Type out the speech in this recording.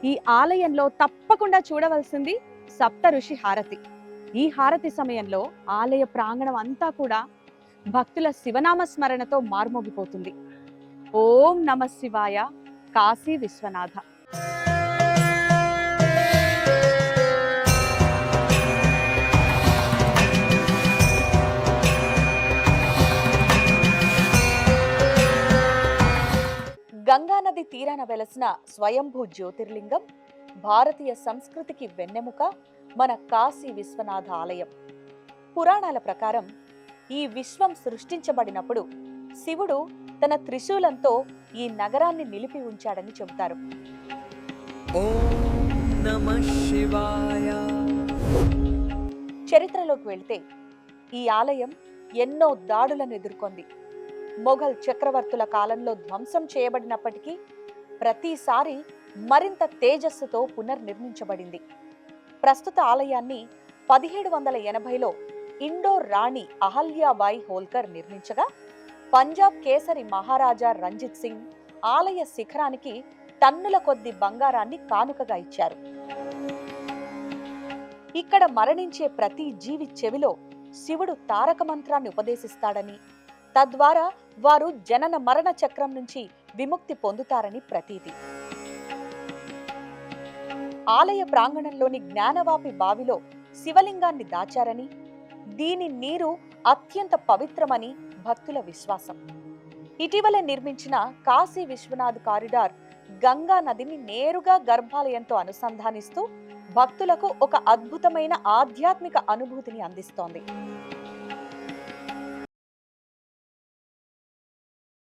ఈ ఆలయంలో తప్పకుండా చూడవలసింది సప్త ఋషి హారతి. ఈ హారతి సమయంలో ఆలయ ప్రాంగణం అంతా కూడా భక్తుల శివనామ స్మరణతో మార్మోగిపోతుంది. ఓం నమ శివాయ, కాశీ విశ్వనాథ. గంగానది తీరాన వెలసిన స్వయంభూ జ్యోతిర్లింగం, భారతీయ సంస్కృతికి వెన్నెముక మన కాశీ విశ్వనాథ ఆలయం. పురాణాల ప్రకారం ఈ విశ్వం సృష్టించబడినప్పుడు శివుడు తన త్రిశూలంతో ఈ నగరాన్ని నిలిపి ఉంచాడని చెబుతారు. ఓం నమః శివాయ. చరిత్రలోకి వెళ్తే ఈ ఆలయం ఎన్నో దాడులను ఎదుర్కొంది. మొఘల్ చక్రవర్తుల కాలంలో ధ్వంసం చేయబడినప్పటికీ ప్రతిసారి మరింత తేజస్సుతో పునర్నిర్మించబడింది. ప్రస్తుత ఆలయాన్ని 1780లో ఇండోర్ రాణి అహల్యాబాయి హోల్కర్ నిర్మించగా, పంజాబ్ కేసరి మహారాజా రంజిత్ సింగ్ ఆలయ శిఖరానికి టన్నుల కొద్ది బంగారాన్ని కానుకగా ఇచ్చారు. ఇక్కడ మరణించే ప్రతి జీవి చెవిలో శివుడు తారక మంత్రాన్ని ఉపదేశిస్తాడని, తద్వారా వారు జనన మరణ చక్రం నుంచి విముక్తి పొందుతారని ప్రతీతి. ఆలయ ప్రాంగణంలోని జ్ఞానవాపి బావిలో శివలింగాన్ని దాచారని, దీని నీరు అత్యంత పవిత్రమని భక్తుల విశ్వాసం. ఇటీవల నిర్మించిన కాశీ విశ్వనాథ్ కారిడార్ గంగా నదిని నేరుగా గర్భాలయంతో అనుసంధానిస్తూ భక్తులకు ఒక అద్భుతమైన ఆధ్యాత్మిక అనుభూతిని అందిస్తోంది.